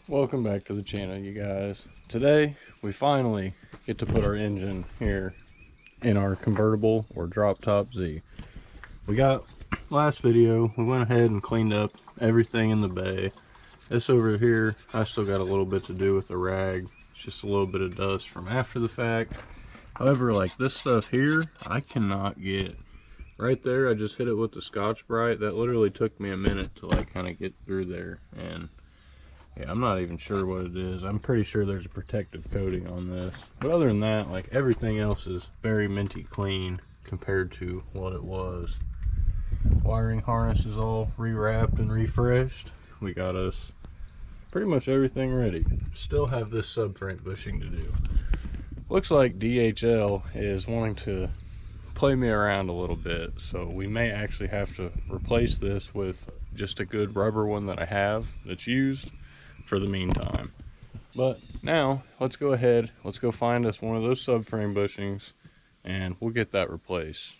Welcome back to the channel, you guys. Today we finally get to put our engine here in our convertible or drop top Z. We got last video, we went ahead and cleaned up everything in the bay. This over here, I still got a little bit to do with the rag. It's just a little bit of dust from after the fact. However, like this stuff here, I cannot get. Right there, I just hit it with the Scotch-Brite. That literally took me a minute to like kind of get through there. And yeah, I'm not even sure what it is. I'm pretty sure there's a protective coating on this. But other than that, like everything else is very minty clean compared to what it was. Wiring harness is all rewrapped and refreshed. We got us pretty much everything ready. Still have this subframe bushing to do. Looks like DHL is wanting to play me around a little bit, so we may actually have to replace this with just a good rubber one that I have that's used for the meantime. But now let's go ahead, let's go find us one of those subframe bushings and we'll get that replaced.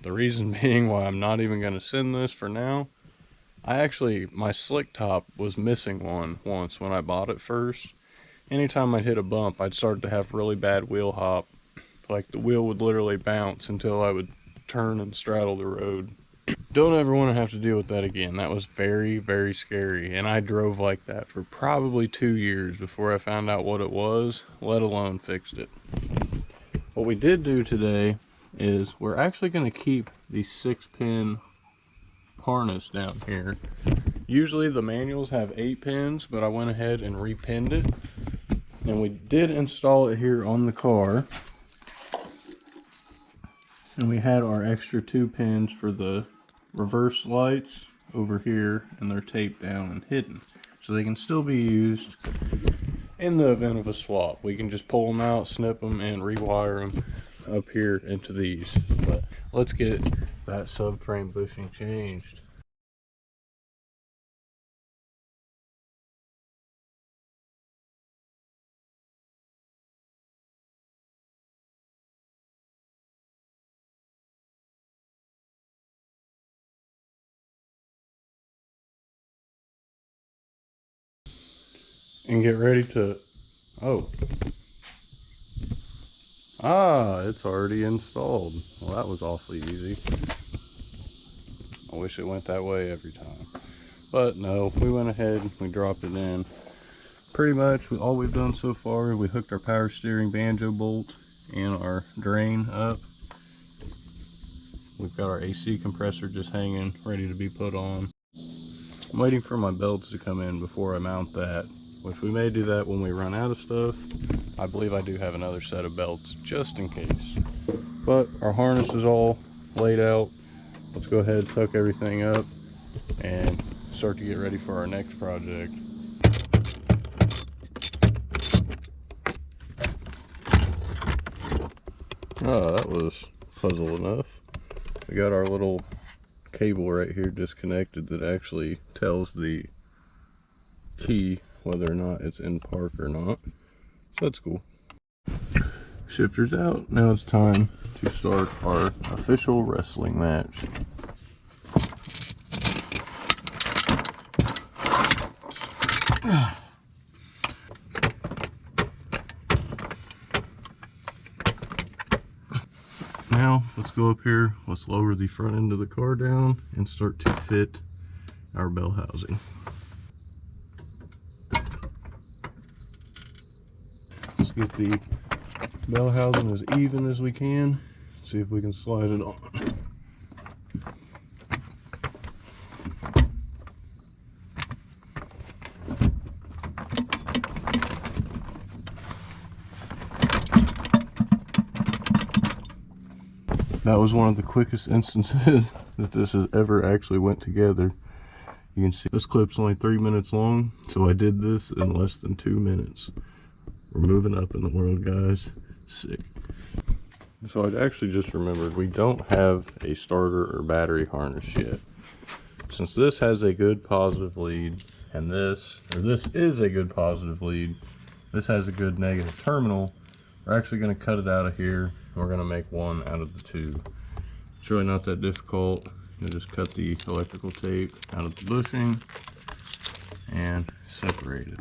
The reason being why I'm not even going to send this for now, my slick top was missing one once when I bought it first. Anytime I'd hit a bump, I'd start to have really bad wheel hop. Like the wheel would literally bounce until I would turn and straddle the road. Don't ever want to have to deal with that again. That was very, very scary. And I drove like that for probably 2 years before I found out what it was, let alone fixed it. What we did do today is we're actually going to keep the 6-pin harness down here. Usually the manuals have 8 pins, but I went ahead and repinned it. And we did install it here on the car. And we had our extra 2 pins for the reverse lights over here, and they're taped down and hidden. So they can still be used in the event of a swap. We can just pull them out, snip them, and rewire them up here into these. But let's get that subframe bushing changed. And get ready to, it's already installed. Well, that was awfully easy. I wish it went that way every time. But no, we went ahead, we dropped it in. Pretty much all we've done so far, we hooked our power steering banjo bolt and our drain up. We've got our AC compressor just hanging, ready to be put on. I'm waiting for my belts to come in before I mount that, which we may do that when we run out of stuff. I believe I do have another set of belts just in case. But our harness is all laid out. Let's go ahead and tuck everything up and start to get ready for our next project. Oh, that was puzzle enough. We got our little cable right here disconnected that actually tells the key whether or not it's in park or not. So that's cool. Shifter's out. Now it's time to start our official wrestling match. Now let's go up here, let's lower the front end of the car down and start to fit our bell housing. Let's get the bell housing as even as we can. See if we can slide it on. That was one of the quickest instances that this has ever actually went together. You can see this clip's only 3 minutes long, so I did this in less than 2 minutes. We're moving up in the world, guys. Sick. So I actually just remembered we don't have a starter or battery harness yet. Since this has a good positive lead, and this is a good positive lead, this has a good negative terminal, we're actually going to cut it out of here, and we're going to make one out of the two. It's really not that difficult. You just cut the electrical tape out of the bushing and separate it.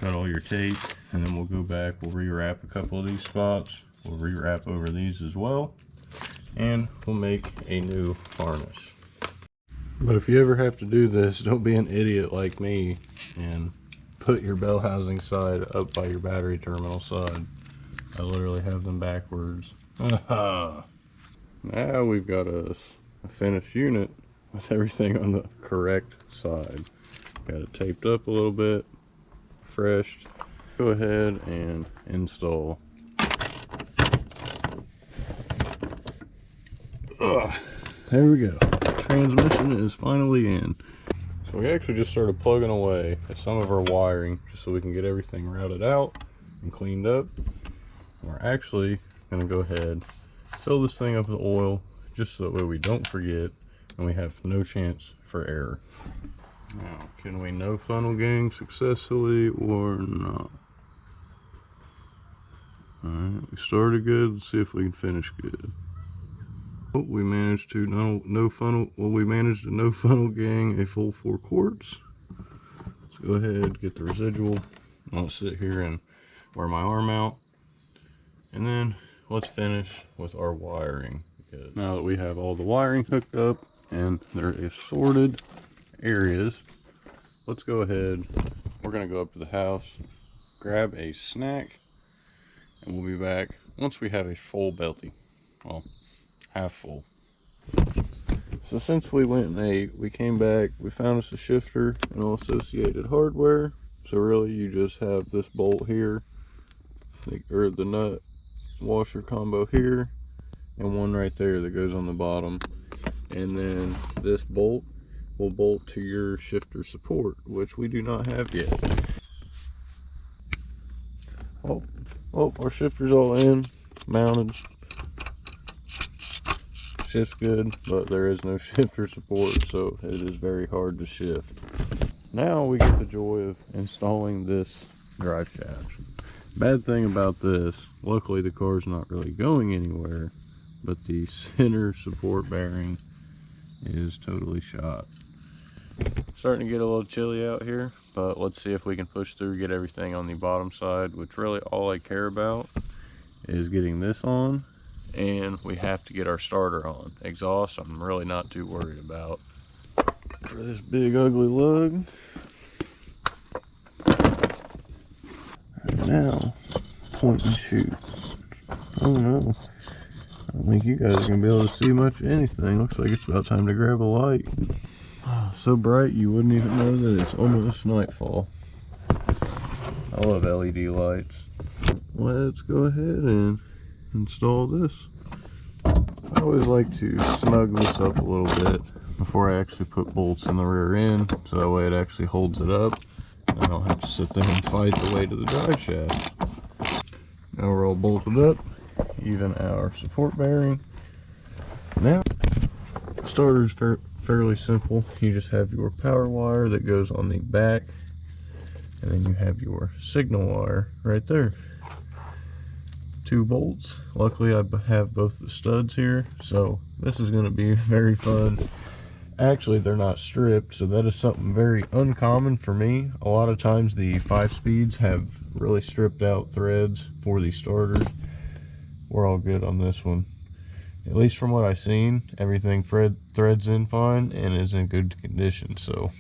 cut all your tape, and then we'll go back, we'll rewrap a couple of these spots, we'll rewrap over these as well, and we'll make a new harness. But if you ever have to do this, don't be an idiot like me and put your bell housing side up by your battery terminal side. I literally have them backwards. Now we've got a finished unit with everything on the correct side. Got it taped up a little bit, refreshed. Go ahead and install. There we go. Transmission is finally in. So we actually just started plugging away at some of our wiring just so we can get everything routed out and cleaned up. We're actually going to go ahead, fill this thing up with oil just so that way we don't forget and we have no chance for error. Now, can we no funnel gang successfully or not? Alright, we started good. Let's see if we can finish good. Oh, we managed to no funnel gang a full 4 quarts. Let's go ahead, get the residual. I'll sit here and wear my arm out. And then let's finish with our wiring. Because now that we have all the wiring hooked up and there is sorted areas, let's go ahead. We're gonna go up to the house, grab a snack, and we'll be back once we have a full belty. Well, half full. So since we went and ate, we came back, we found us a shifter and all associated hardware. So really you just have this bolt here, or the nut washer combo here, and one right there that goes on the bottom. And then this bolt will bolt to your shifter support, which we do not have yet. Oh, our shifter's all in, mounted. Shifts good, but there is no shifter support, so it is very hard to shift. Now we get the joy of installing this drive shaft. Bad thing about this, luckily the car's not really going anywhere, but the center support bearing is totally shot. Starting to get a little chilly out here, but let's see if we can push through, get everything on the bottom side, which really all I care about is getting this on. And we have to get our starter on. Exhaust, I'm really not too worried about. For this big ugly lug. Right now, point and shoot. Oh no. I don't think you guys are going to be able to see much of anything. Looks like it's about time to grab a light. Oh, so bright you wouldn't even know that it's almost nightfall. I love LED lights. Let's go ahead and install this. I always like to snug this up a little bit before I actually put bolts in the rear end, so that way it actually holds it up and I don't have to sit there and fight the way to the drive shaft. Now we're all bolted up, even our support bearing. Now the starter is fairly simple. You just have your power wire that goes on the back, and then you have your signal wire right there. 2 bolts. Luckily I have both the studs here, so this is going to be very fun. Actually, they're not stripped, so that is something very uncommon for me. A lot of times the 5-speeds have really stripped out threads for the starters. We're all good on this one. At least from what I've seen, everything threads in fine and is in good condition. So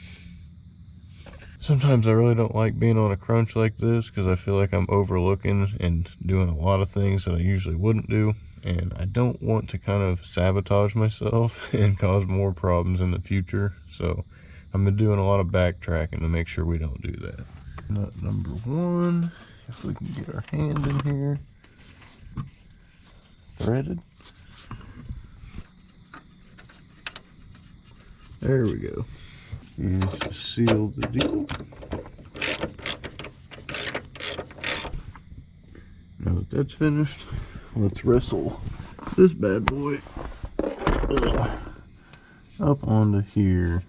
sometimes I really don't like being on a crunch like this because I feel like I'm overlooking and doing a lot of things that I usually wouldn't do, and I don't want to kind of sabotage myself and cause more problems in the future. So I've been doing a lot of backtracking to make sure we don't do that. Nut number 1, if we can get our hand in here, threaded. There we go. And just seal the deal. Now that that's finished, let's wrestle this bad boy up onto here.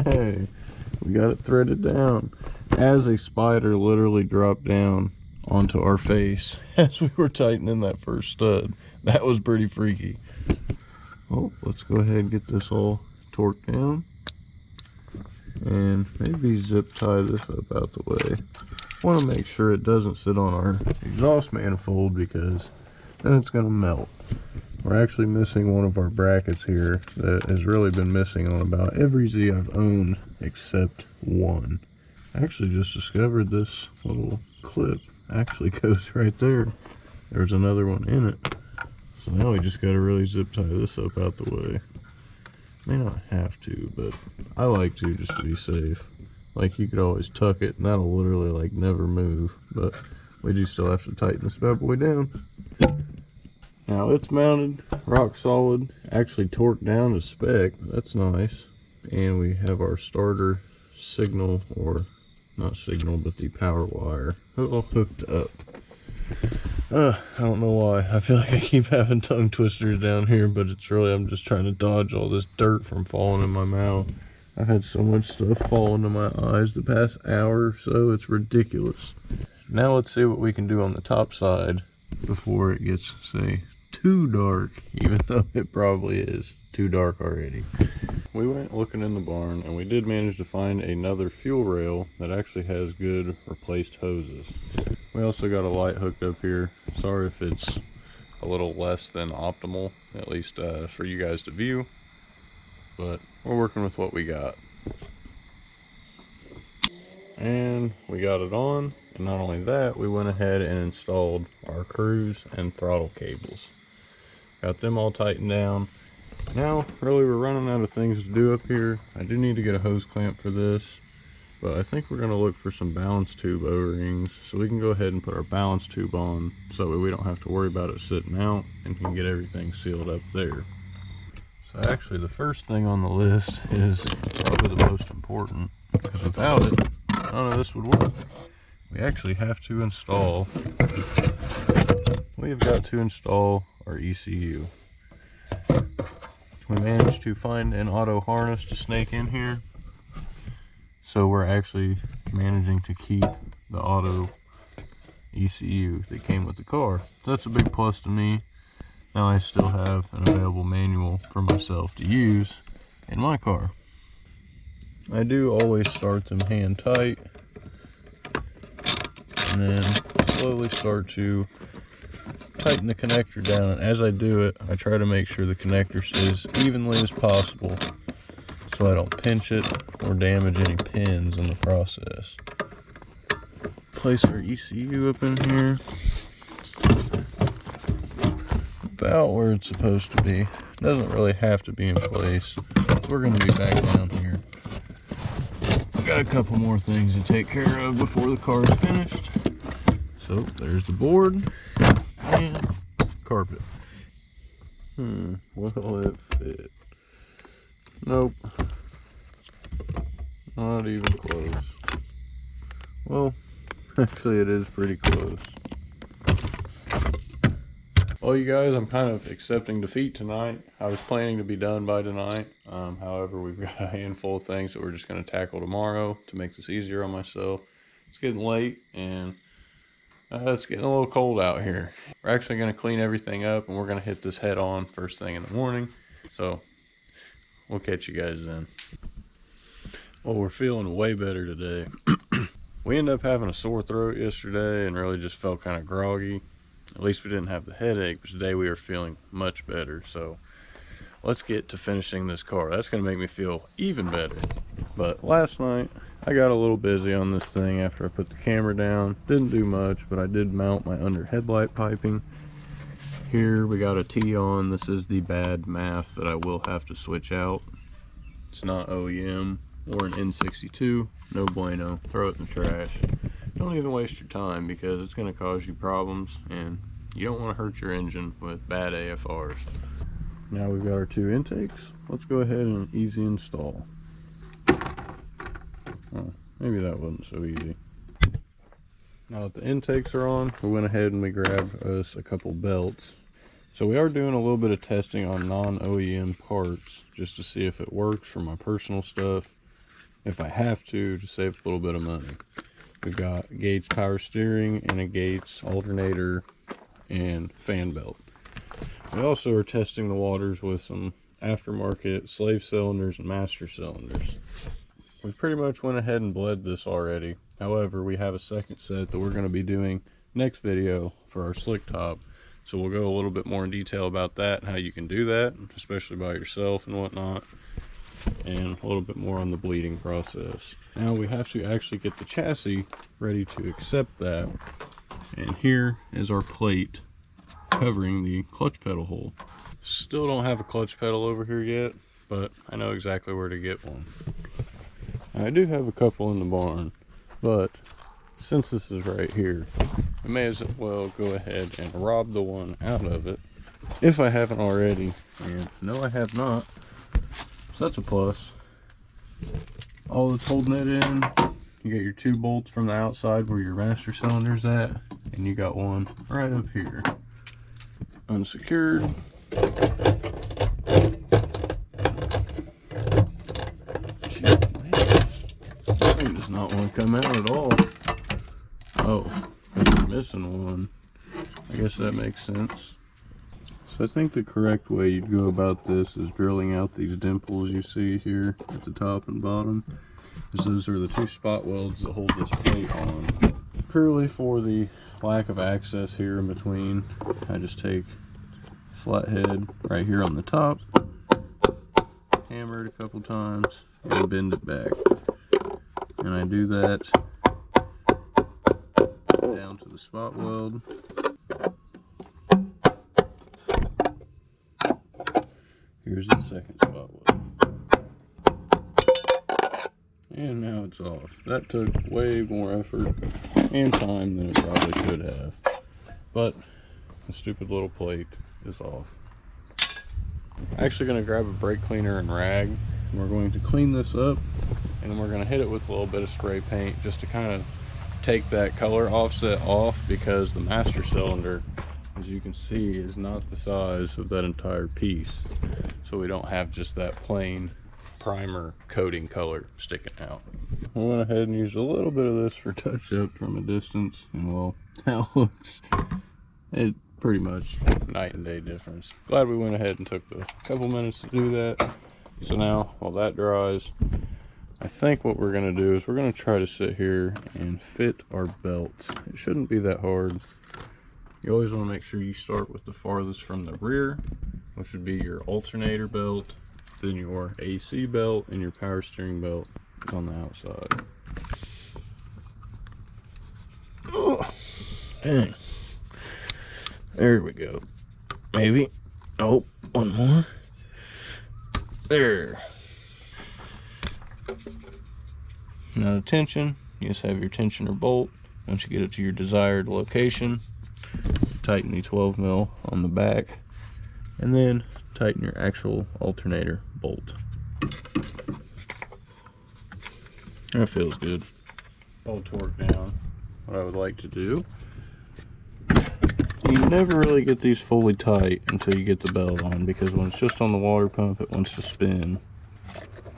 Hey, we got it threaded down. As a spider literally dropped down onto our face as we were tightening that first stud. That was pretty freaky. Well, let's go ahead and get this all torqued down. And maybe zip tie this up out the way. Want to make sure it doesn't sit on our exhaust manifold because then it's going to melt. We're actually missing one of our brackets here that has really been missing on about every Z I've owned except one. I actually just discovered this little clip actually goes right there. There's another one in it. So now we just got to really zip tie this up out the way. May not have to, but I like to just to be safe. Like, you could always tuck it and that'll literally like never move, but we do still have to tighten this bad boy down. Now it's mounted, rock solid, actually torqued down to spec. That's nice. And we have our starter signal, or not signal, but the power wire all hooked up. I don't know why. I feel like I keep having tongue twisters down here, but it's really, I'm just trying to dodge all this dirt from falling in my mouth. I've had so much stuff fall into my eyes the past hour or so, it's ridiculous. Now let's see what we can do on the top side before it gets, say, too dark, even though it probably is too dark already. We went looking in the barn and we did manage to find another fuel rail that actually has good replaced hoses. We also got a light hooked up here. Sorry if it's a little less than optimal, at least for you guys to view, but we're working with what we got. And we got it on, and not only that, we went ahead and installed our cruise and throttle cables. Got them all tightened down. Now, really, we're running out of things to do up here. I do need to get a hose clamp for this, but I think we're going to look for some balance tube O-rings so we can go ahead and put our balance tube on so that way we don't have to worry about it sitting out and can get everything sealed up there. So actually, the first thing on the list is probably the most important, because without it, none of this would work. We actually have to install, we've got to install our ECU. We managed to find an auto harness to snake in here, so we're actually managing to keep the auto ECU that came with the car. So that's a big plus to me. Now I still have an available manual for myself to use in my car. I do always start them hand tight and then slowly start to tighten the connector down, and as I do it, I try to make sure the connector stays evenly as possible so I don't pinch it or damage any pins in the process. Place our ECU up in here, about where it's supposed to be. Doesn't really have to be in place. We're going to be back down here. Got a couple more things to take care of before the car is finished. So there's the board and carpet. Will it fit? Nope. Not even close. Well, actually it is pretty close. Well, you guys, I'm kind of accepting defeat tonight. I was planning to be done by tonight. However, we've got a handful of things that we're just going to tackle tomorrow to make this easier on myself. It's getting late and it's getting a little cold out here. We're actually going to clean everything up and we're going to hit this head on first thing in the morning. So we'll catch you guys then. Well, we're feeling way better today. We ended up having a sore throat yesterday and really just felt kind of groggy. At least we didn't have the headache, but today we are feeling much better. So let's get to finishing this car. That's going to make me feel even better. But last night I got a little busy on this thing after I put the camera down. Didn't do much, but I did mount my under headlight piping. Here we got a T on. This is the bad MAF that I will have to switch out. It's not OEM or an N62. No bueno. Throw it in the trash. Don't even waste your time because it's going to cause you problems and you don't want to hurt your engine with bad AFRs. Now we've got our two intakes. Let's go ahead and easy install. Oh, maybe that wasn't so easy. Now that the intakes are on, we went ahead and we grabbed us a couple belts. So we are doing a little bit of testing on non-OEM parts just to see if it works for my personal stuff. If I have to save a little bit of money. We've got Gates power steering and a Gates alternator and fan belt. We also are testing the waters with some aftermarket slave cylinders and master cylinders. We've pretty much went ahead and bled this already. However, we have a second set that we're going to be doing next video for our slick top. So we'll go a little bit more in detail about that and how you can do that, especially by yourself and whatnot, and a little bit more on the bleeding process. Now we have to actually get the chassis ready to accept that. And here is our plate covering the clutch pedal hole. Still don't have a clutch pedal over here yet, but I know exactly where to get one. I do have a couple in the barn, but since this is right here, I may as well go ahead and rob the one out of it, if I haven't already, and no I have not, so that's a plus. All that's holding it in, you got your 2 bolts from the outside where your master cylinder's at, and you got one right up here. Unsecured. This thing does not want to come out at all. Oh, we're missing one. I guess that makes sense. So I think the correct way you'd go about this is drilling out these dimples you see here at the top and bottom, because those are the 2 spot welds that hold this plate on. Purely for the lack of access here in between, I just take flathead right here on the top, hammer it a couple times, and bend it back. And I do that down to the spot weld. Here's the second spot weld. And now it's off. That took way more effort and time than it probably should have. But the stupid little plate is off. I'm actually going to grab a brake cleaner and rag, and we're going to clean this up, and then we're going to hit it with a little bit of spray paint just to kind of take that color offset off, because the master cylinder, as you can see, is not the size of that entire piece, so we don't have just that plain primer coating color sticking out. I went ahead and used a little bit of this for touch up from a distance, and well, that looks it pretty much night and day difference. Glad we went ahead and took the couple minutes to do that. So now while that dries, I think what we're going to do is we're going to try to sit here and fit our belts. It shouldn't be that hard. You always want to make sure you start with the farthest from the rear, which would be your alternator belt, then your AC belt, and your power steering belt on the outside. Oh, dang. There we go. Maybe. Oh, one more. There. Now the tension, you just have your tensioner bolt. Once you get it to your desired location, tighten the 12mm on the back, and then tighten your actual alternator bolt. That feels good. All torqued down. What I would like to do, you never really get these fully tight until you get the belt on, because when it's just on the water pump it wants to spin.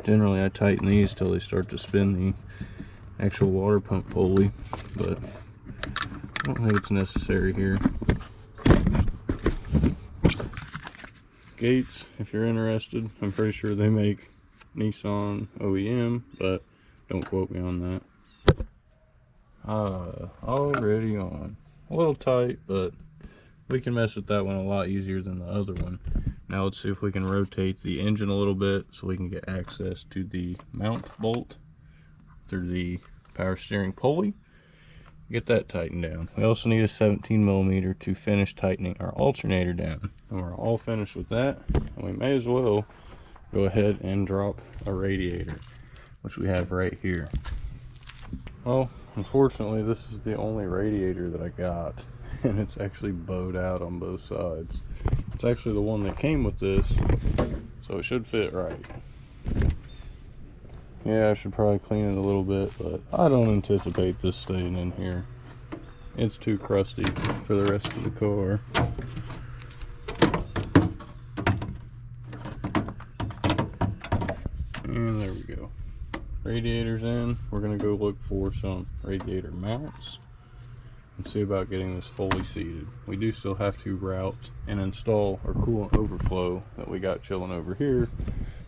Generally I tighten these till they start to spin the actual water pump pulley, but I don't think it's necessary here. Gates, if you're interested, I'm pretty sure they make Nissan OEM, but don't quote me on that. Already on. A little tight, but we can mess with that one a lot easier than the other one. Now let's see if we can rotate the engine a little bit so we can get access to the mount bolt through the power steering pulley. Get that tightened down. We also need a 17mm to finish tightening our alternator down. And we're all finished with that, and we may as well go ahead and drop a radiator, which we have right here. Well, unfortunately this is the only radiator that I got, and it's actually bowed out on both sides. It's actually the one that came with this, so it should fit right. Yeah, I should probably clean it a little bit, but I don't anticipate this staying in here. It's too crusty for the rest of the car. And there we go. radiators in, we're going to go look for some radiator mounts and see about getting this fully seated. We do still have to route and install our coolant overflow that we got chilling over here,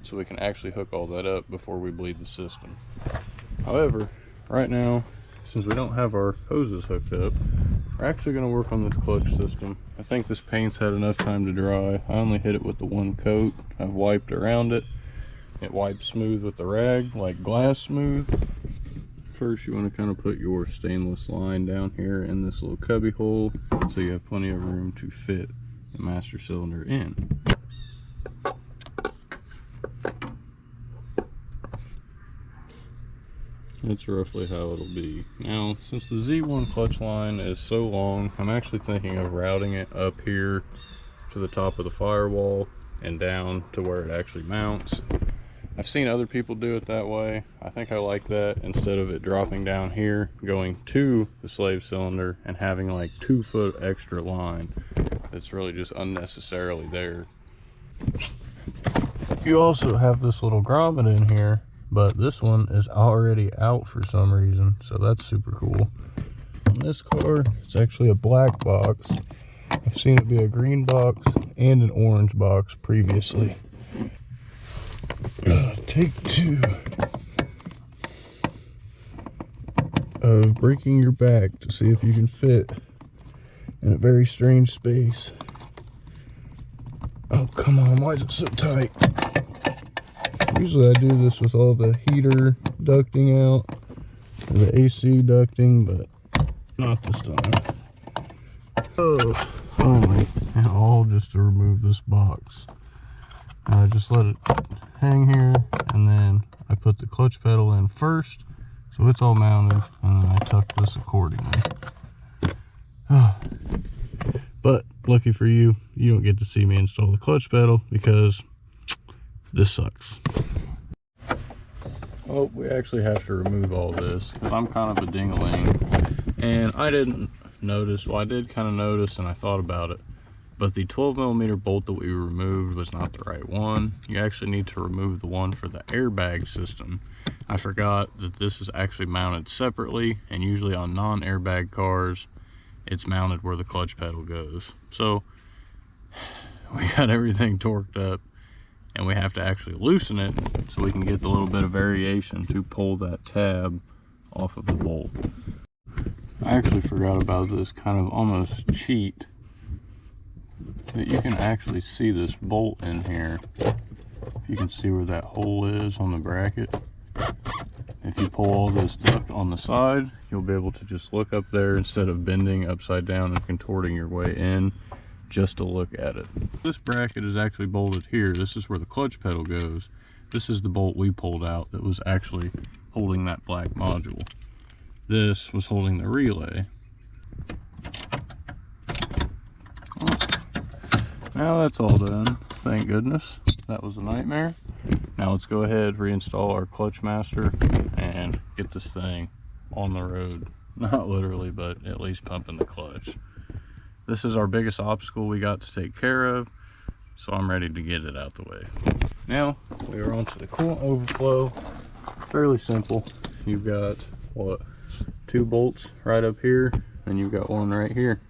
so we can actually hook all that up before we bleed the system. However, right now, since we don't have our hoses hooked up, we're actually going to work on this clutch system. I think this paint's had enough time to dry. I only hit it with the one coat. I've wiped around it. It wipes smooth with the rag, like glass smooth. First, you want to kind of put your stainless line down here in this little cubby hole so you have plenty of room to fit the master cylinder in. That's roughly how it'll be. Now, since the Z1 clutch line is so long, I'm actually thinking of routing it up here to the top of the firewall and down to where it actually mounts. I've seen other people do it that way. I think I like that instead of it dropping down here, going to the slave cylinder and having like 2 foot extra line that's really just unnecessarily there. You also have this little grommet in here, but this one is already out for some reason, so that's super cool. On this car, it's actually a black box. I've seen it be a green box and an orange box previously. Take 2 of breaking your back to see if you can fit in a very strange space. Oh, come on, why is it so tight? Usually I do this with all the heater ducting out, and the AC ducting, but not this time. Oh, finally, and all just to remove this box. I just let it hang here, and then I put the clutch pedal in first, so it's all mounted, and then I tuck this accordingly. But lucky for you, you don't get to see me install the clutch pedal because this sucks. Oh, we actually have to remove all this because I'm kind of a ding-a-ling, and I didn't notice. Well, I did kind of notice, and I thought about it. But the 12mm bolt that we removed was not the right one. You actually need to remove the one for the airbag system. I forgot that this is actually mounted separately, and usually on non-airbag cars, it's mounted where the clutch pedal goes. So we got everything torqued up, and we have to actually loosen it so we can get the little bit of variation to pull that tab off of the bolt. I actually forgot about this kind of almost cheat, that you can actually see this bolt in here. If you can see where that hole is on the bracket. If you pull all this duct on the side, you'll be able to just look up there instead of bending upside down and contorting your way in just to look at it. This bracket is actually bolted here. This is where the clutch pedal goes. This is the bolt we pulled out that was actually holding that black module. This was holding the relay. Now that's all done, thank goodness. That was a nightmare. Now let's go ahead, reinstall our clutch master, and get this thing on the road. Not literally, but at least pumping the clutch. This is our biggest obstacle we got to take care of, so I'm ready to get it out the way. Now, we are on to the coolant overflow. Fairly simple. You've got, what, 2 bolts right up here, and you've got one right here.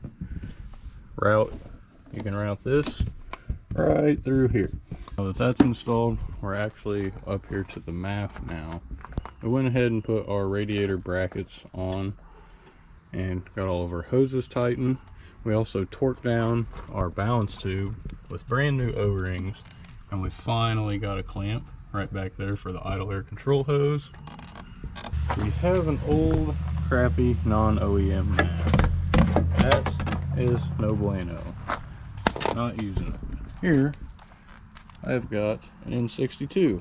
You can route this right through here. Now that that's installed, we're actually up here to the MAF now. We went ahead and put our radiator brackets on and got all of our hoses tightened. We also torqued down our balance tube with brand new O-rings, and we finally got a clamp right back there for the idle air control hose. We have an old crappy non-OEM MAF. That is no bueno. Not using it. Here I've got an N62.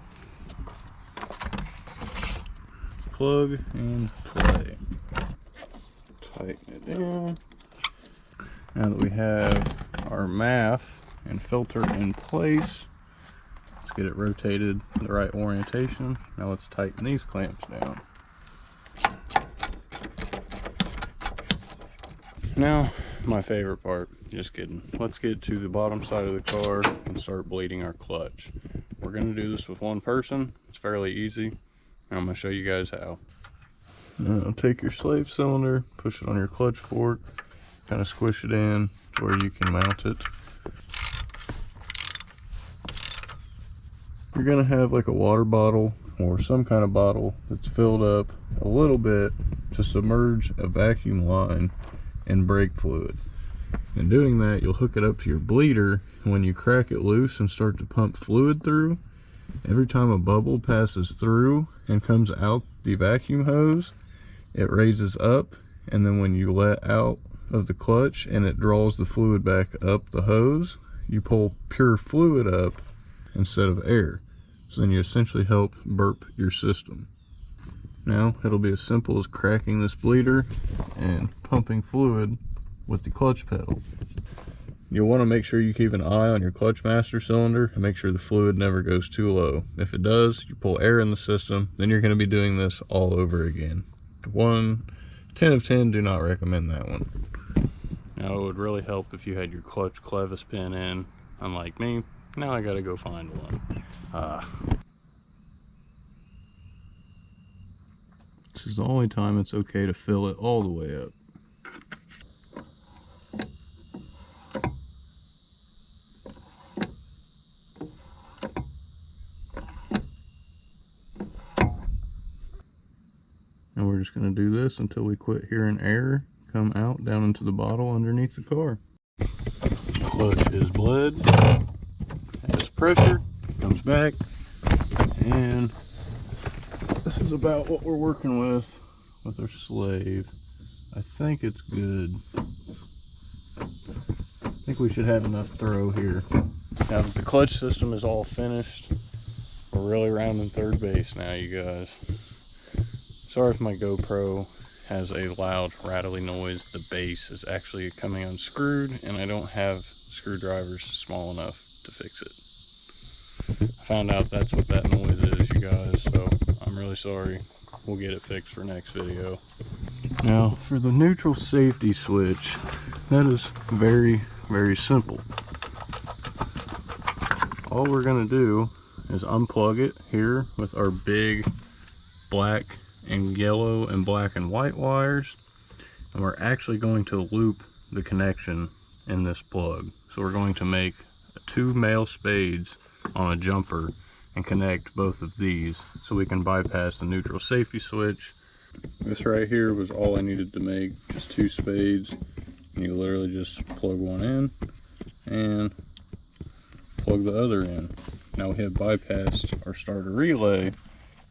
Plug and play. Tighten it down. Now that we have our MAF and filter in place, let's get it rotated in the right orientation. Now let's tighten these clamps down. Now, my favorite part, just kidding. Let's get to the bottom side of the car and start bleeding our clutch. We're going to do this with one person. It's fairly easy. and I'm going to show you guys how. Now take your slave cylinder, push it on your clutch fork, kind of squish it in to where you can mount it. You're going to have like a water bottle or some kind of bottle that's filled up a little bit to submerge a vacuum line in brake fluid. In doing that, you'll hook it up to your bleeder, and when you crack it loose and start to pump fluid through, every time a bubble passes through and comes out the vacuum hose, it raises up, and then when you let out of the clutch and it draws the fluid back up the hose, you pull pure fluid up instead of air. So then you essentially help burp your system. Now it'll be as simple as cracking this bleeder and pumping fluid with the clutch pedal. You'll want to make sure you keep an eye on your clutch master cylinder and make sure the fluid never goes too low. If it does, you pull air in the system, then you're going to be doing this all over again. 10 of 10, do not recommend that one. Now it would really help if you had your clutch clevis pin in, unlike me. Now I gotta go find one. This is the only time it's okay to fill it all the way up. And we're just going to do this until we quit hearing air come out down into the bottle underneath the car. Clutch is bled, has pressure, comes back, and this is about what we're working with our slave. I think it's good. I think we should have enough throw here. Now that the clutch system is all finished, we're really rounding third base now, you guys. Sorry if my GoPro has a loud rattly noise. The base is actually coming unscrewed and I don't have screwdrivers small enough to fix it. I found out that's what that noise is, you guys, so I'm really sorry. We'll get it fixed for next video. Now for the neutral safety switch, that is very, very simple. All we're gonna do is unplug it here with our big black and yellow and black and white wires, and we're actually going to loop the connection in this plug. So we're going to make 2 male spades on a jumper and connect both of these so we can bypass the neutral safety switch. This right here was all I needed to make, just 2 spades, and you literally just plug one in and plug the other in. Now we have bypassed our starter relay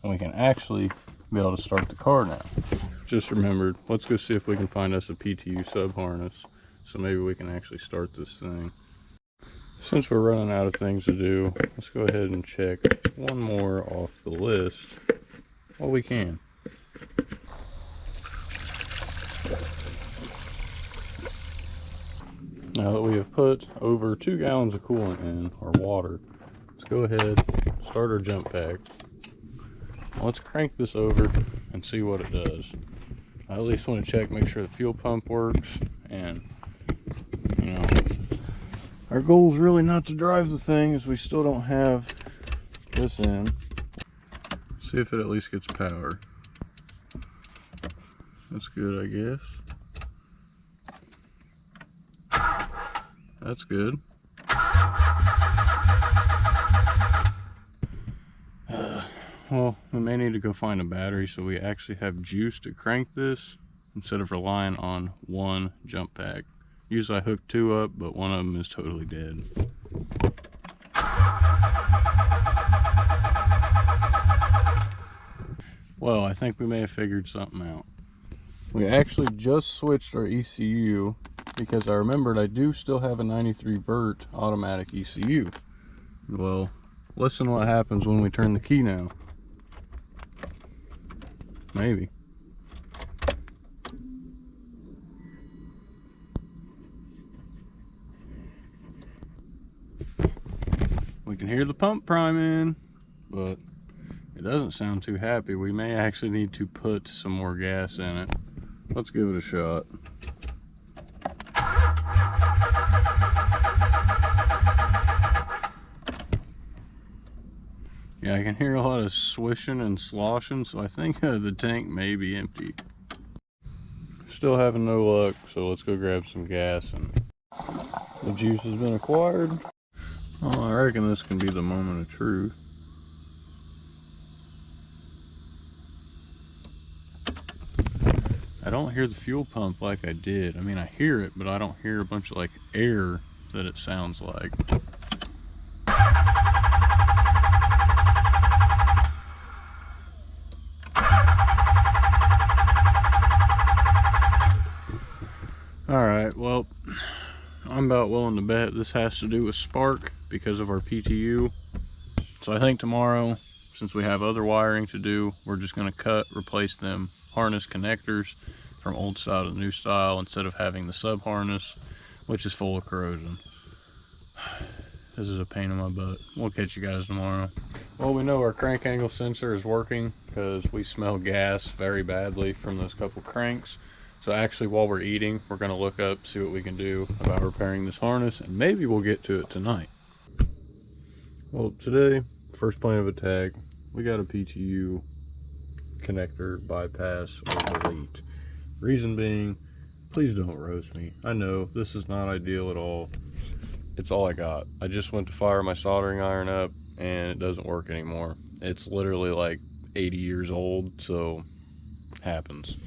and we can actually be able to start the car now. Just remembered, let's go see if we can find us a PTU sub harness so maybe we can actually start this thing. Since we're running out of things to do, let's go ahead and check one more off the list while we can. Now that we have put over 2 gallons of coolant in, or water, let's go ahead, start our jump pack. Let's crank this over and see what it does. I at least want to check, make sure the fuel pump works, and you know, our goal is really not to drive the thing as we still don't have this in. See if it at least gets power. That's good, I guess. That's good. Well, we may need to go find a battery so we actually have juice to crank this instead of relying on one jump pack. Usually I hook 2 up, but one of them is totally dead. Well, I think we may have figured something out. We actually just switched our ECU because I remembered I do still have a 93 vert automatic ECU. Well, listen what happens when we turn the key now. Maybe. We can hear the pump priming, but it doesn't sound too happy. We may actually need to put some more gas in it. Let's give it a shot. Yeah, I can hear a lot of swishing and sloshing, so I think the tank may be empty. Still having no luck, so let's go grab some gas and the juice has been acquired. Oh, I reckon this can be the moment of truth. I don't hear the fuel pump like I did. I mean, I hear it, but I don't hear a bunch of like air that it sounds like. Alright, well, I'm about willing to bet this has to do with spark because of our PTU. So I think tomorrow, since we have other wiring to do, we're just going to replace them harness connectors from old style to new style instead of having the sub harness, which is full of corrosion. This is a pain in my butt. We'll catch you guys tomorrow. Well, we know our crank angle sensor is working because we smell gas very badly from those couple cranks. So actually, while we're eating, we're going to look up, see what we can do about repairing this harness, and maybe we'll get to it tonight. Well, today, first plan of attack, we got a PTU connector bypass or delete. Reason being, please don't roast me. I know this is not ideal at all. It's all I got. I just went to fire my soldering iron up and it doesn't work anymore. It's literally like 80 years old, so happens.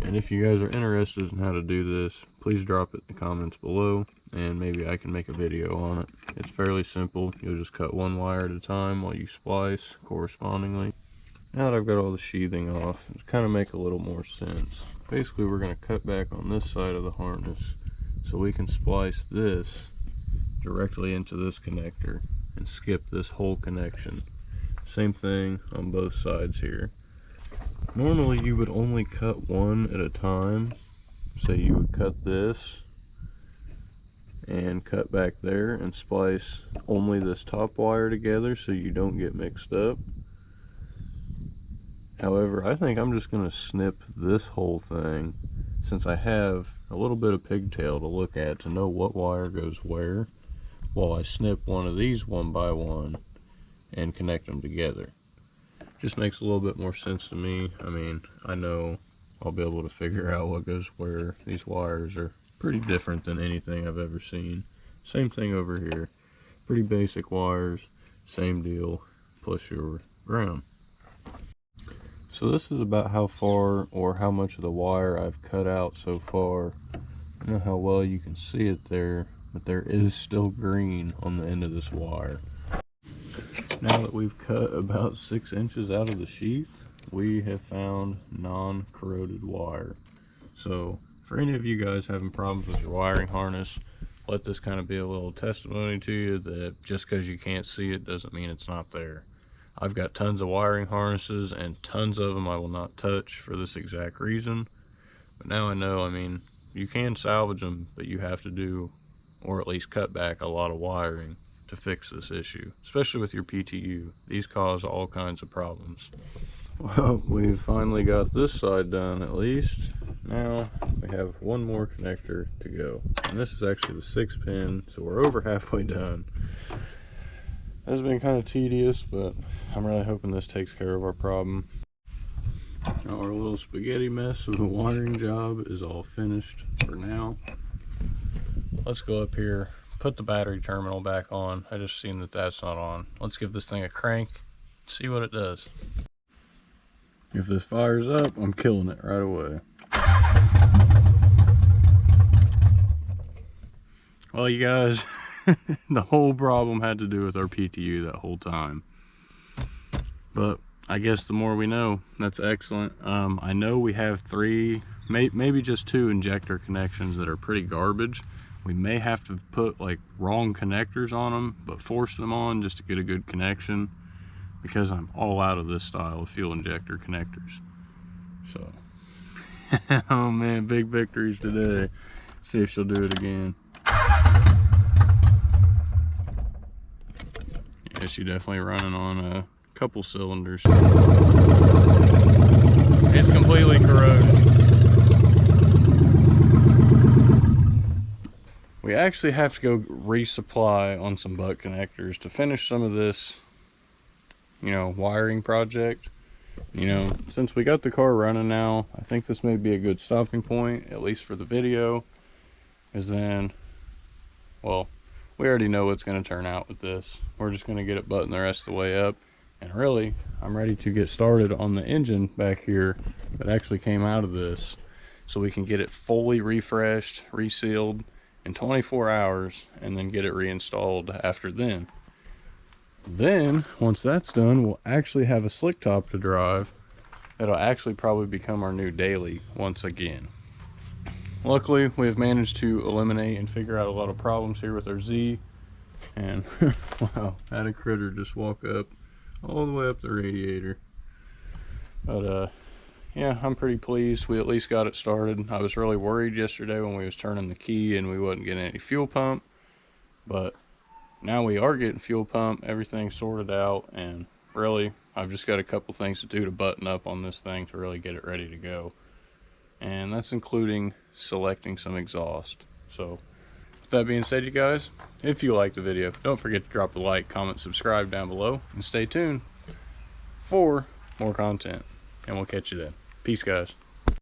And if you guys are interested in how to do this, please drop it in the comments below and maybe I can make a video on it. It's fairly simple. You'll just cut one wire at a time while you splice correspondingly. Now that I've got all the sheathing off, it's kind of make a little more sense. Basically, we're going to cut back on this side of the harness so we can splice this directly into this connector and skip this whole connection. Same thing on both sides here. Normally you would only cut one at a time. So you would cut this and cut back there and splice only this top wire together so you don't get mixed up. However, I think I'm just going to snip this whole thing since I have a little bit of pigtail to look at to know what wire goes where, while I snip one of these one by one and connect them together. Just makes a little bit more sense to me. I mean, I know I'll be able to figure out what goes where. These wires are pretty different than anything I've ever seen. Same thing over here. Pretty basic wires, same deal, plus your ground. So this is about how far or how much of the wire I've cut out so far. I don't know how well you can see it there, but there is still green on the end of this wire. Now that we've cut about 6 inches out of the sheath, we have found non-corroded wire. So for any of you guys having problems with your wiring harness, let this kind of be a little testimony to you that just because you can't see it doesn't mean it's not there. I've got tons of wiring harnesses and tons of them I will not touch for this exact reason. But now I know, I mean, you can salvage them, but you have to do, or at least cut back a lot of wiring to fix this issue, especially with your PTU. These cause all kinds of problems. Well, we've finally got this side done at least. Now we have one more connector to go. And this is actually the 6-pin, so we're over halfway done. It's been kind of tedious, but I'm really hoping this takes care of our problem. Our little spaghetti mess of the wiring job is all finished for now. Let's go up here, put the battery terminal back on. I just seen that that's not on. Let's give this thing a crank, see what it does. If this fires up, I'm killing it right away. Well, you guys, the whole problem had to do with our PTU that whole time. But I guess the more we know, that's excellent. I know we have 3, maybe just 2 injector connections that are pretty garbage. We may have to put like wrong connectors on them, but force them on just to get a good connection, because I'm all out of this style of fuel injector connectors. So, oh man, big victories today. See if she'll do it again. Yeah, she's definitely running on a couple cylinders. It's completely corroded. We actually have to go resupply on some butt connectors to finish some of this you know, wiring project. You know, since we got the car running now, I think this may be a good stopping point, at least for the video. Is then, well, we already know what's going to turn out with this. We're just going to get it buttoned the rest of the way up. And really, I'm ready to get started on the engine back here that actually came out of this, so we can get it fully refreshed, resealed in 24 hours, and then get it reinstalled after then. Then, once that's done, we'll actually have a slick top to drive. That'll actually probably become our new daily once again. Luckily, we have managed to eliminate and figure out a lot of problems here with our Z. And wow, had a critter just walk up all the way up the radiator. But yeah, I'm pretty pleased. We at least got it started. I was really worried yesterday when we was turning the key and we wasn't getting any fuel pump. But now we are getting fuel pump, everything's sorted out, and really, I've just got a couple things to do to button up on this thing to really get it ready to go. And that's including selecting some exhaust. So with that being said, you guys, if you liked the video, don't forget to drop a like, comment, subscribe down below, and stay tuned for more content. And we'll catch you then. Peace, guys.